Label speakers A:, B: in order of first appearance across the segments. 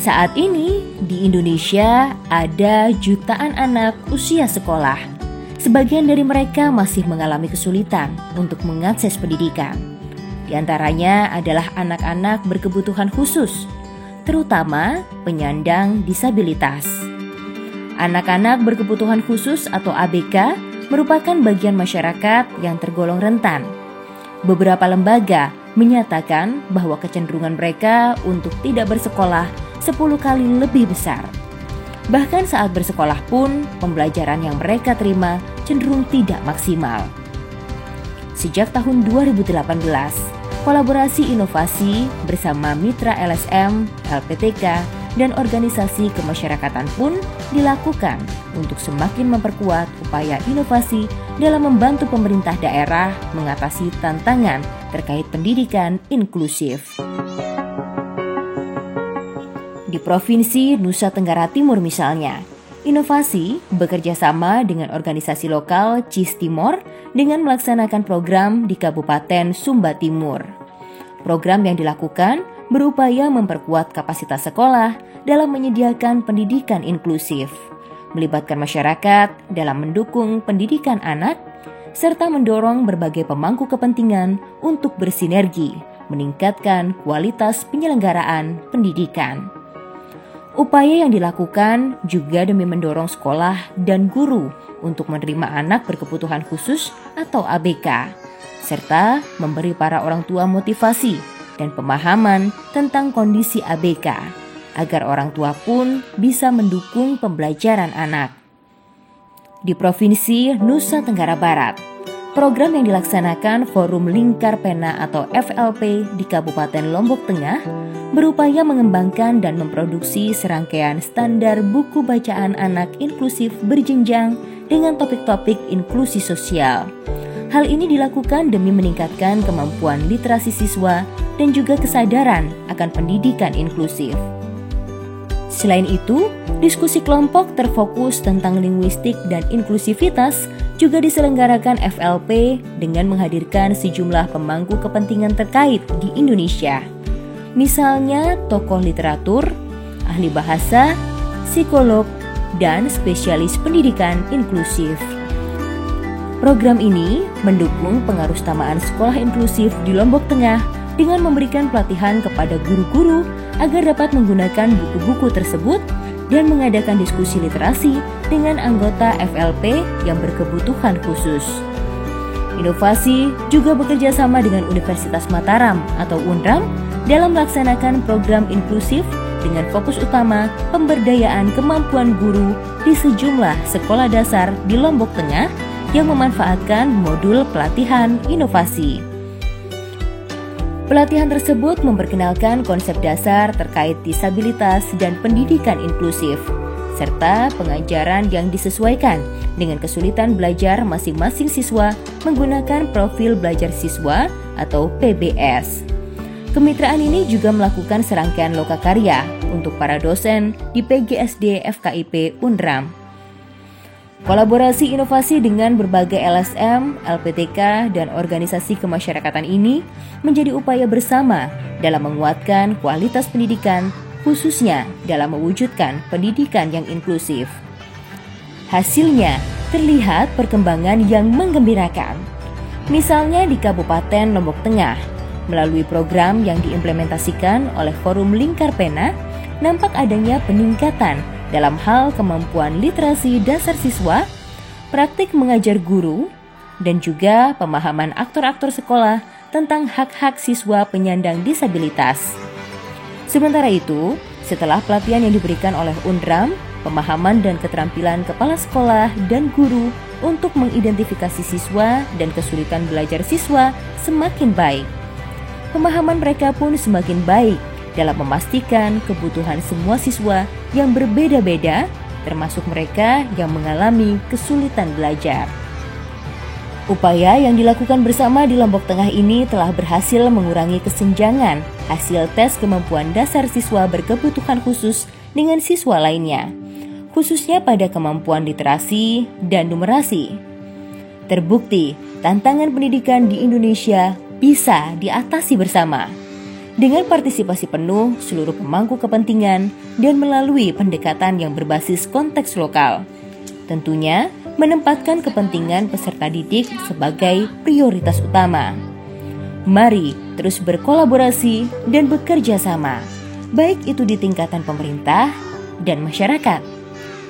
A: Saat ini di Indonesia ada jutaan anak usia sekolah. Sebagian dari mereka masih mengalami kesulitan untuk mengakses pendidikan. Di antaranya adalah anak-anak berkebutuhan khusus, terutama penyandang disabilitas. Anak-anak berkebutuhan khusus atau ABK merupakan bagian masyarakat yang tergolong rentan. Beberapa lembaga menyatakan bahwa kecenderungan mereka untuk tidak bersekolah 10 kali lebih besar. Bahkan saat bersekolah pun, pembelajaran yang mereka terima cenderung tidak maksimal. Sejak tahun 2018, kolaborasi inovasi bersama mitra LSM, LPTK, dan organisasi kemasyarakatan pun dilakukan untuk semakin memperkuat upaya inovasi dalam membantu pemerintah daerah mengatasi tantangan terkait pendidikan inklusif. Di Provinsi Nusa Tenggara Timur misalnya, inovasi bekerja sama dengan organisasi lokal CIS Timor dengan melaksanakan program di Kabupaten Sumba Timur. Program yang dilakukan berupaya memperkuat kapasitas sekolah dalam menyediakan pendidikan inklusif, melibatkan masyarakat dalam mendukung pendidikan anak, serta mendorong berbagai pemangku kepentingan untuk bersinergi, meningkatkan kualitas penyelenggaraan pendidikan. Upaya yang dilakukan juga demi mendorong sekolah dan guru untuk menerima anak berkebutuhan khusus atau ABK, serta memberi para orang tua motivasi dan pemahaman tentang kondisi ABK, agar orang tua pun bisa mendukung pembelajaran anak. Di Provinsi Nusa Tenggara Barat, program yang dilaksanakan Forum Lingkar Pena atau FLP di Kabupaten Lombok Tengah berupaya mengembangkan dan memproduksi serangkaian standar buku bacaan anak inklusif berjenjang dengan topik-topik inklusi sosial. Hal ini dilakukan demi meningkatkan kemampuan literasi siswa dan juga kesadaran akan pendidikan inklusif. Selain itu, diskusi kelompok terfokus tentang linguistik dan inklusivitas juga diselenggarakan FLP dengan menghadirkan sejumlah pemangku kepentingan terkait di Indonesia. Misalnya tokoh literatur, ahli bahasa, psikolog, dan spesialis pendidikan inklusif. Program ini mendukung pengarusutamaan sekolah inklusif di Lombok Tengah dengan memberikan pelatihan kepada guru-guru agar dapat menggunakan buku-buku tersebut dan mengadakan diskusi literasi dengan anggota FLP yang berkebutuhan khusus. Inovasi juga bekerja sama dengan Universitas Mataram atau UNRAM dalam melaksanakan program inklusif dengan fokus utama pemberdayaan kemampuan guru di sejumlah sekolah dasar di Lombok Tengah yang memanfaatkan modul pelatihan inovasi. Pelatihan tersebut memperkenalkan konsep dasar terkait disabilitas dan pendidikan inklusif, serta pengajaran yang disesuaikan dengan kesulitan belajar masing-masing siswa menggunakan profil belajar siswa atau PBS. Kemitraan ini juga melakukan serangkaian lokakarya untuk para dosen di PGSD FKIP UNRAM. Kolaborasi inovasi dengan berbagai LSM, LPTK, dan organisasi kemasyarakatan ini menjadi upaya bersama dalam menguatkan kualitas pendidikan, khususnya dalam mewujudkan pendidikan yang inklusif. Hasilnya terlihat perkembangan yang menggembirakan. Misalnya di Kabupaten Lombok Tengah, melalui program yang diimplementasikan oleh Forum Lingkar Pena, nampak adanya peningkatan dalam hal kemampuan literasi dasar siswa, praktik mengajar guru, dan juga pemahaman aktor-aktor sekolah tentang hak-hak siswa penyandang disabilitas. Sementara itu, setelah pelatihan yang diberikan oleh UNRAM, pemahaman dan keterampilan kepala sekolah dan guru untuk mengidentifikasi siswa dan kesulitan belajar siswa semakin baik. Pemahaman mereka pun semakin baik dalam memastikan kebutuhan semua siswa yang berbeda-beda, termasuk mereka yang mengalami kesulitan belajar. Upaya yang dilakukan bersama di Lombok Tengah ini telah berhasil mengurangi kesenjangan hasil tes kemampuan dasar siswa berkebutuhan khusus dengan siswa lainnya, khususnya pada kemampuan literasi dan numerasi. Terbukti, tantangan pendidikan di Indonesia bisa diatasi bersama. dengan partisipasi penuh seluruh pemangku kepentingan dan melalui pendekatan yang berbasis konteks lokal. Tentunya, menempatkan kepentingan peserta didik sebagai prioritas utama. Mari terus berkolaborasi dan bekerja sama, baik itu di tingkatan pemerintah dan masyarakat.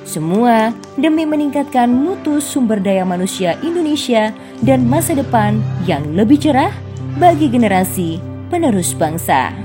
A: Semua demi meningkatkan mutu sumber daya manusia Indonesia dan masa depan yang lebih cerah bagi generasi penerus bangsa.